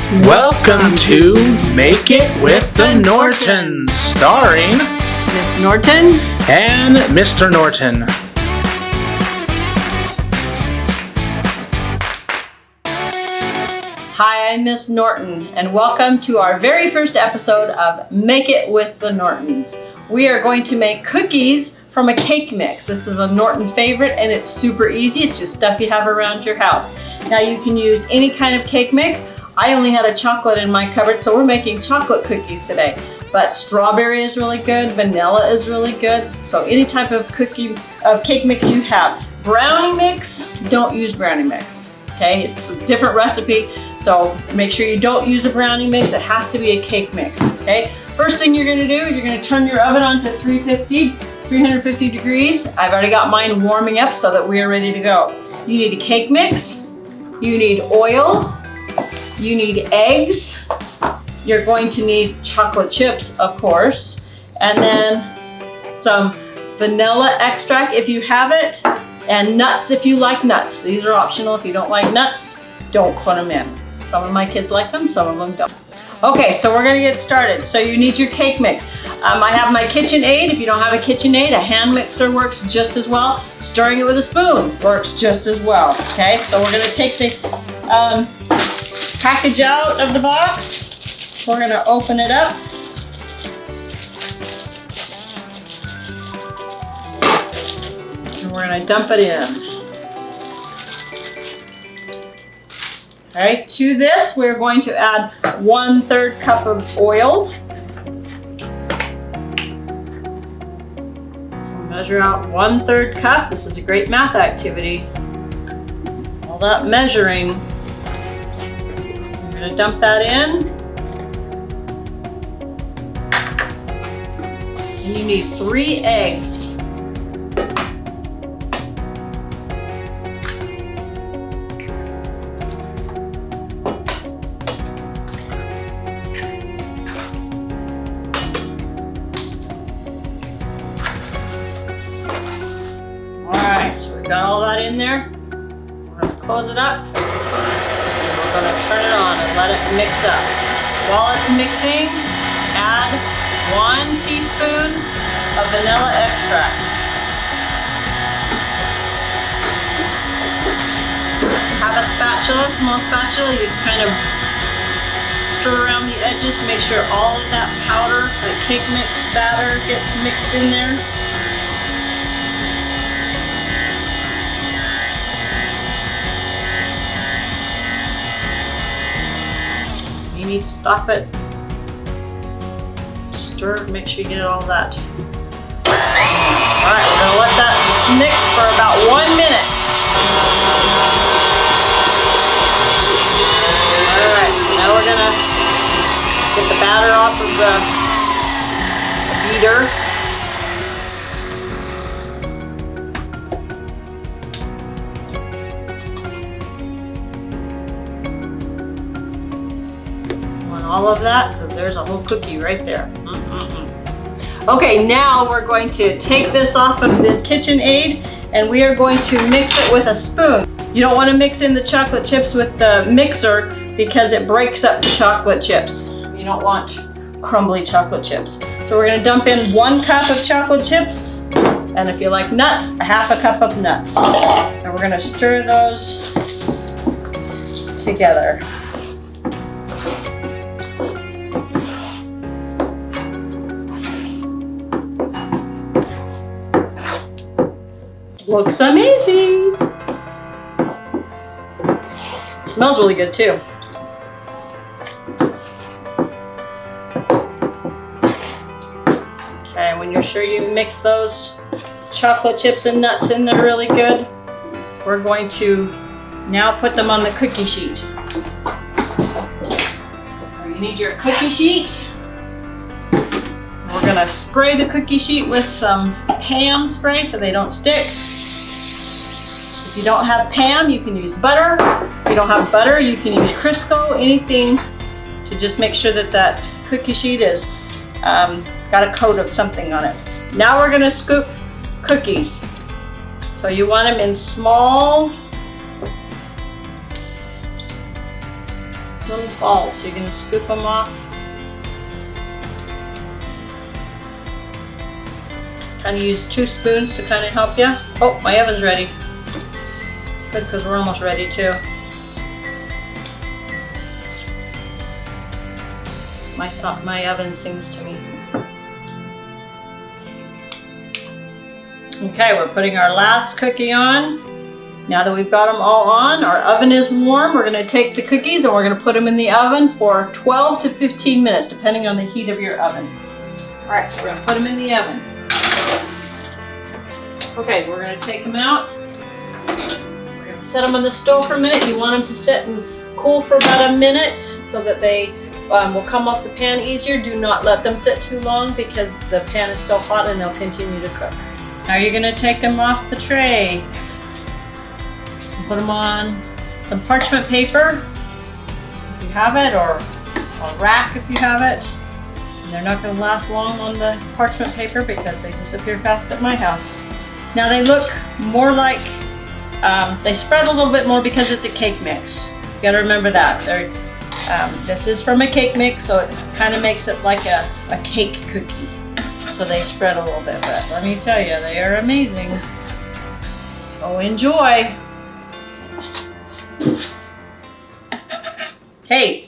Welcome to Make It with the Nortons, starring Miss Norton and Mr. Norton. Hi, I'm Miss Norton, and welcome to our very first episode of Make It with the Nortons. We are going to make cookies from a cake mix. This is a Norton favorite, and it's super easy. It's just stuff you have around your house. Now you can use any kind of cake mix. I only had a chocolate in my cupboard, so we're making chocolate cookies today. But strawberry is really good, vanilla is really good. So any type of cake mix you have. Brownie mix, don't use brownie mix. Okay, it's a different recipe, so make sure you don't use a brownie mix. It has to be a cake mix. Okay, first thing you're gonna do is you're gonna turn your oven on to 350 degrees. I've already got mine warming up so that we are ready to go. You need a cake mix, you need oil, you need eggs, you're going to need chocolate chips, of course, and then some vanilla extract if you have it, and nuts if you like nuts. These are optional. If you don't like nuts, don't put them in. Some of my kids like them, some of them don't. Okay, so we're gonna get started. So you need your cake mix. I have my KitchenAid. If you don't have a KitchenAid, a hand mixer works just as well. Stirring it with a spoon works just as well. Okay, so we're gonna take the package out of the box. We're gonna open it up. And we're gonna dump it in. All right, to this, we're going to add 1/3 cup of oil. Measure out 1/3 cup. This is a great math activity. All that measuring. I'm gonna dump that in. And you need 3 eggs. Got all that in there. We're going to close it up. And we're going to turn it on and let it mix up. While it's mixing, add 1 teaspoon of vanilla extract. Have a spatula, small spatula. You kind of stir around the edges to make sure all of that powder, the cake mix batter, gets mixed in there. You need to stop it, stir, make sure you get all that. All right, we're gonna let that mix for about 1 minute. All right, now we're gonna get the batter off of the beater. All of that, because there's a whole cookie right there. Okay, now we're going to take this off of the KitchenAid and we are going to mix it with a spoon. You don't want to mix in the chocolate chips with the mixer because it breaks up the chocolate chips. You don't want crumbly chocolate chips. So we're going to dump in 1 cup of chocolate chips, and if you like nuts, a 1/2 cup of nuts. And we're going to stir those together. Looks amazing. Smells really good too. Okay, when you're sure you mix those chocolate chips and nuts in there really good, we're going to now put them on the cookie sheet. So you need your cookie sheet. We're gonna spray the cookie sheet with some Pam spray so they don't stick. If you don't have Pam, you can use butter. If you don't have butter, you can use Crisco, anything to just make sure that that cookie sheet is got a coat of something on it. Now we're gonna scoop cookies. So you want them in small little balls. So you're going to scoop them off. Kind of use 2 spoons to kind of help you. Oh, my oven's ready. Good, because we're almost ready too. My oven sings to me. Okay, we're putting our last cookie on. Now that we've got them all on, our oven is warm. We're going to take the cookies and we're going to put them in the oven for 12 to 15 minutes, depending on the heat of your oven. All right, so we're going to put them in the oven. Okay, we're going to take them out. We're going to set them on the stove for a minute. You want them to sit and cool for about a minute so that they will come off the pan easier. Do not let them sit too long because the pan is still hot and they'll continue to cook. Now you're going to take them off the tray. Put them on some parchment paper if you have it, or a rack if you have it. And they're not going to last long on the parchment paper because they disappear fast at my house. Now they look more like, they spread a little bit more because it's a cake mix. You got to remember that. This is from a cake mix, so it kind of makes it like a cake cookie. So they spread a little bit, but let me tell you, they are amazing. So enjoy. Hey,